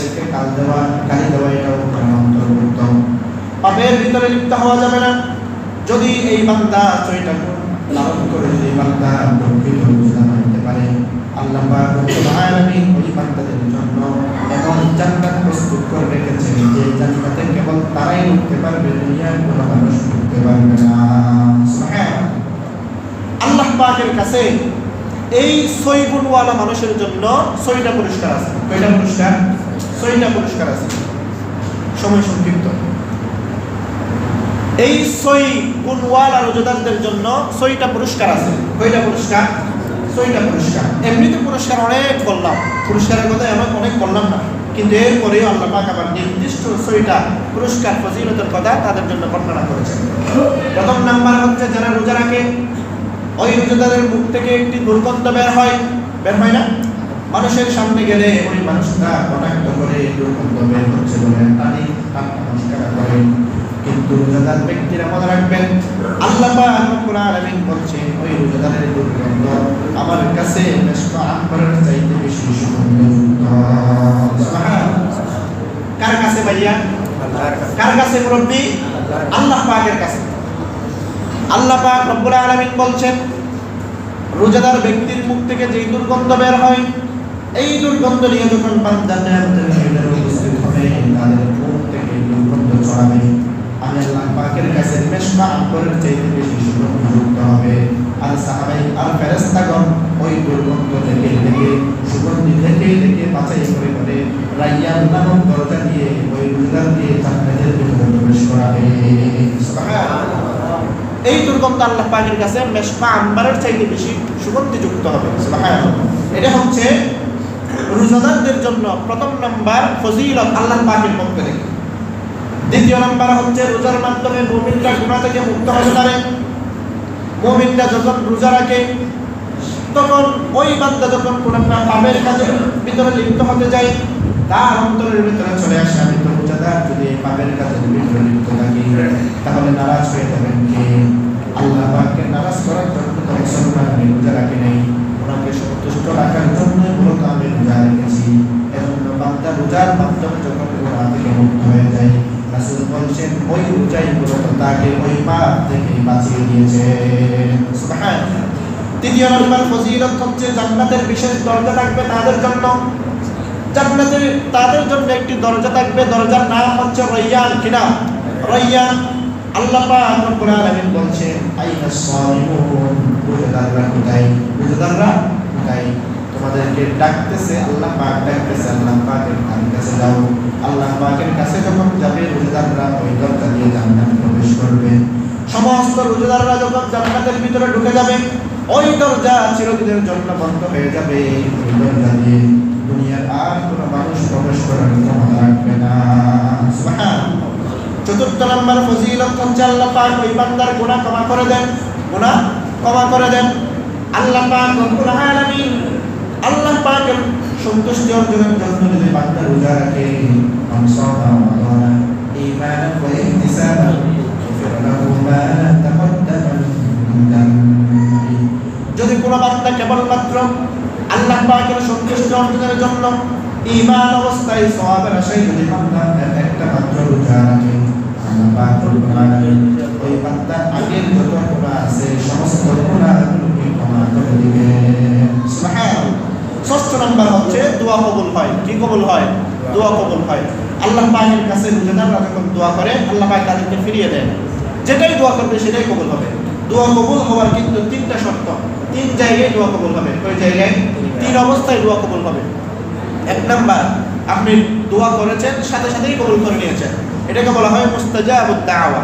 মানুষদেরকে গালি দেওয়া এটাও অন্তর্ভুক্ত। পাপের ভিতরে লিপ্ত হওয়া যাবে না। যদি এই বান্দা 6টা গুণ লালন করে যদি বান্দা প্রকৃত বুঝতে পারতে পারে, আল্লাহ পাক রব্বুল আলামিন ওই বান্দাদের জন্য এমন জান্নাত প্রস্তুত করে রেখেছেন যে জান্নাতে কেবল তারাই ঢুকতে পারবে, দুনিয়ার কোনো মানুষ ঢুকতে পারবে না। সুবহানাল্লাহ। আল্লাহ পাকের কাছে এই 6 গুণওয়ালা মানুষের জন্য 6টা পুরস্কার আছে। কয়টা পুরস্কার? 6টা পুরস্কার আছে। সময় সংক্ষিপ্ত। এই 6 গুণওয়ালা রোজাদারদের জন্য 6টা পুরস্কার আছে। কয়টা পুরস্কার? 6টা পুরস্কার। এমনিতে পুরস্কার অনেক বললাম, পুরস্কারের কথা এমন অনেক বললাম না, কিন্তু এরপরেও আল্লাহ পাক আবার নির্দিষ্ট 6টা পুরস্কার ফজিলতের কথা তাদের জন্য বর্ণনা করেছেন। প্রথম নাম্বার হচ্ছে যারা রোজা রাখে, ওই রোজাদারের মুখ থেকে একটি দুর্গন্ধ বের হয় না? মানুষের সামনে গেলে ওই মানুষটা কটাক্ত করে দুর্গন্ধ বের হচ্ছে বলে তারই নমস্কার করে। কিন্তু রোজাদার ব্যক্তিরা মনে রাখবেন, আল্লাহ পাক রব্বুল আলামিন বলছেন ওই রোজাদারের দুর্গন্ধ আমার কাছে মেশকা আম্বরের চাইতে বেশি সুগন্ধযুক্ত। সুবহানাল্লাহ। কার কাছে ভাইয়া? আল্লাহর কাছে। কার কাছে মুরব্বি? আল্লাহ পাকের কাছে। আল্লাহ পাক রব্বুল আলামিন বলছেন রোজাদার ব্যক্তির মুখ থেকে যেই দুর্গন্ধ বের হয়, এই দুর্গন্ধ নিয়ে যখন বান্দা কিয়ামতের ময়দানে উপস্থিত হবে, তাদের মুখ থেকে দুর্গন্ধ ছড়াবে, আমি আল্লাহ পাকের কাছে মেশকা আম্বরের চাইতে বেশি সুগন্ধযুক্ত হবে। আর সাহাবায়ে আর ফেরেশতাগণ ওই দুর্গন্ধ থেকে সুগন্ধি থেকে বাছাই করে রায়্যান নামক দরজা দিয়ে ওই রোজাদার দিয়ে জান্নাতের ভিতরে প্রবেশ করাবে। সুবহানাল্লাহ। এই দুর্গন্ধ আল্লাহ পাকের কাছে মেশকা আম্বরের চাইতে বেশি সুগন্ধিযুক্ত হবে। সুবহানাল্লাহ। এটা হচ্ছে রোজাদারদের জন্য প্রথম নাম্বার ফজিলত আল্লাহ পাকের পক্ষ থেকে। দ্বিতীয় নাম্বার হচ্ছে রোজার মাধ্যমে মুমিনরা গুনাহ থেকে মুক্ত হতে পারে। মুমিনরা যখন রোজা রাখে তখন ওই বান্দা যখন কোন একটা পাপের কাজের ভিতরে লিপ্ত হতে যায়, তার অন্তরের ভিতরে চলে আসে আমি তো রোজাদার, যদি এই পাপের কাজের ভিতরে লিপ্ত থাকি তাহলে নারাজ হয়ে যাবেন কে? আল্লাহ পাককে নারাজ করার জন্য তো মুসলমান আমি রোজা রাখি নাই, ওনাকে সন্তুষ্ট রাখার জন্য মূলত আমি রোজা রেখেছি। এজন্য বান্দা রোজার মাধ্যমে যখন গুনাহ থেকে মুক্ত হয়ে যায়, রাসূল বলেন ওই রোজাই মূলত তাকে ওই পাপ থেকে বাঁচিয়ে দিয়েছে। সুবহানাল্লাহ। তৃতীয় নম্বর ফজিলত হচ্ছে জান্নাতের বিশেষ দরজা থাকবে তাদের জন্য। জান্নাতে তাদের জন্য একটি দরজা থাকবে, দরজার নাম হচ্ছে রায়্যান। কি নাম? রায়্যান। আল্লাহ পাক রব্বুল আলামিন বলছেন আইনাস সালিমুন, রোজাদাররা কোথায়? রোজাদাররা কোথায়? তোমাদেরকে ডাকতেছে আল্লাহ পাক, ডাকতেছে আল্লাহ পাকের কাছে যাও। আল্লাহ পাকের কাছে যখন যাবে রোজাদাররা ওই দরজা দিয়ে জান্নাতে প্রবেশ করবে। সমস্ত রোজাদাররা যখন জান্নাতের ভিতরে ঢুকে যাবে, ওই দরজা চিরদিনের জন্য বন্ধ হয়ে যাবে। ওই দরজা দিয়ে দুনিয়ার আর কোনো মানুষ প্রবেশ করার ক্ষমতা রাখবে না। সুবহানাল্লাহ। চতুর্থ নম্বর ফজিলত হচ্ছে আল্লাহ পাক ওই বান্দার গুনাহ ক্ষমা করে দেন। গুনাহ ক্ষমা করে দেন। আল্লাহ পাক রব্বুল আলামিন আল্লাহ পাকের সন্তুষ্টি অর্জনের জন্য যদি বান্দা রোজা রাখে, আমসাতা রমাদানা ঈমানান ওয়া ইহতিসাবান গফির লাহু মা তাকদ্দামা মিন যামবি। যদি কোনো বান্দা কেবলমাত্র আল্লাহ পাকের সন্তুষ্টি অর্জনের জন্য ঈমান অবস্থায় সওয়াবের আশায় যদি বান্দা একটা মাত্র রোজা রাখে, আল্লাহ পাক রব্বুল আলামিন ওই বান্দার আগের যত গুনাহ আছে সমস্ত গুনাহগুলোকে ক্ষমা করে দিবেন। সুবহানাল্লাহ। ষষ্ঠ নাম্বার হচ্ছে দোয়া কবুল হয়। কি কবুল হয়? দোয়া কবুল হয়। আল্লাহ পাকের কাছে রোজাদাররা যখন দোয়া করে আল্লাহ পাক তাদেরকে ফিরিয়ে দেন। যেটাই দোয়া করবে সেটাই কবুল হবে। দোয়া কবুল হওয়ার কিন্তু 3টা শর্ত। 3 জায়গায় দোয়া কবুল হবে। ওই জায়গায় 3 অবস্থায় দোয়া কবুল হবে। এক নাম্বার, আপনি দোয়া করেছেন সাথে সাথেই কবুল করে নিয়েছেন, এটাকে বলা হয় মুস্তাজাবুদ দাওয়া।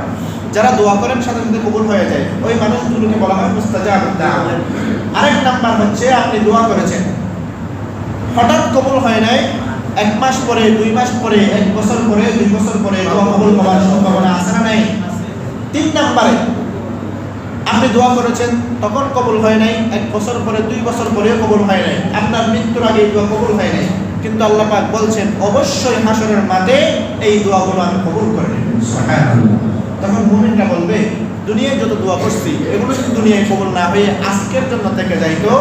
যারা দোয়া করেন সাথে সাথে কবুল হয়ে যায়, ওই মানুষগুলোকে বলা হয় মুস্তাজাবুদ দাওয়া। আরেক নাম্বার হচ্ছে আপনি দোয়া করেছেন, হঠাৎ কবুল হয় নাই, 1 মাস পরে, 2 মাস পরে, 1 বছর পরে, 2 বছর পরে দোয়া কবুল হওয়ার সম্ভাবনা আছে না নাই? 3 নাম্বারে আপনি দোয়া করেছেন তখন কবুল হয় নাই, 1 বছর পরে, 2 বছর পরেও কবুল হয় নাই, আপনার মৃত্যুর আগে দোয়া কবুল হয় নাই, কিন্তু আল্লাহ পাক বলছেন অবশ্যই হাসরের মাঠে এই দোয়াগুলো আমি কবুল করে নেব। সুবহানাল্লাহ। তখন মুমিনরা বলবে দুনিয়ায় যত দোয়া করছি এগুলো যদি দুনিয়ায় কবুল না হয়ে আজকের জন্য থেকে যাইতো,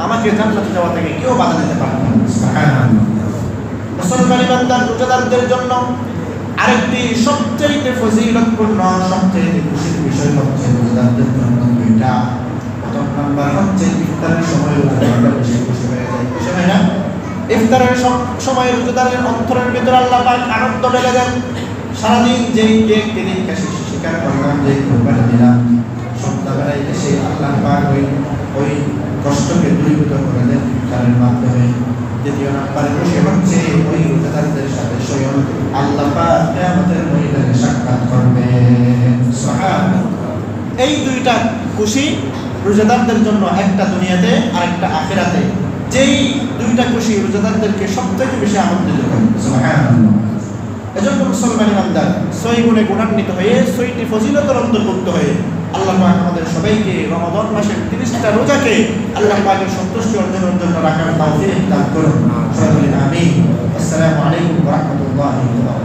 আমাকে জান্নাতে যাওয়া থেকে কেউ বাধা দিতে পারবে না। সুবহানাল্লাহ। মুসলমানি বান্দার রোজাদারদের জন্য আরেকটি সবচেয়ে ফজিলতপূর্ণ সবচেয়ে খুশির বিষয় হচ্ছে রোজাদারদের জন্য দুইটা। প্রথম নাম্বার হচ্ছে ইফতারের সময় রোজাদাররা বেশি খুশি হয়ে যায়, খুশি হয় না? ইফতারের সময় রোজাদারের অন্তরের ভিতরে আল্লাহ পাক আনন্দ ঢেলে দেন। সারাদিন যেই কেক তিনি কাছে স্বীকার করলাম, যেই কোরবানি দিলাম, সন্ধ্যাবেলায় এসে আল্লাহ পাক ওই কষ্টকে দূরীভূত করে দেন ইফতারের মাধ্যমে। দ্বিতীয় নাম্বারে খুশি হচ্ছে ওই রোজাদারদের সাথে স্বয়ং আল্লাহ পাক কিয়ামতের ময়দানে সাক্ষাৎ করবেন। সুবহানাল্লাহ। এই দুইটা খুশি রোজাদারদের জন্য, একটা দুনিয়াতে আর একটা আখিরাতে। যেই দুইটা খুশি রোজাদারদেরকে সবথেকে বেশি আনন্দিত করে। সুবহানাল্লাহ। এজন্য মুসলমানি বান্দা 6 গুণে গুণান্বিত হয়ে 6টি ফজিলতের অন্তর্ভুক্ত হয়ে আল্লাহ পাক আমাদের সবাইকে রমাদান মাসের 30টা রোজাকে আল্লাহ পাকের সন্তুষ্টি অর্জনের জন্য রাখার তৌফিক দান করুন। আমিন। আসসালামু আলাইকুম ওয়া রাহমাতুল্লাহি ওয়া বারাকাতুহু।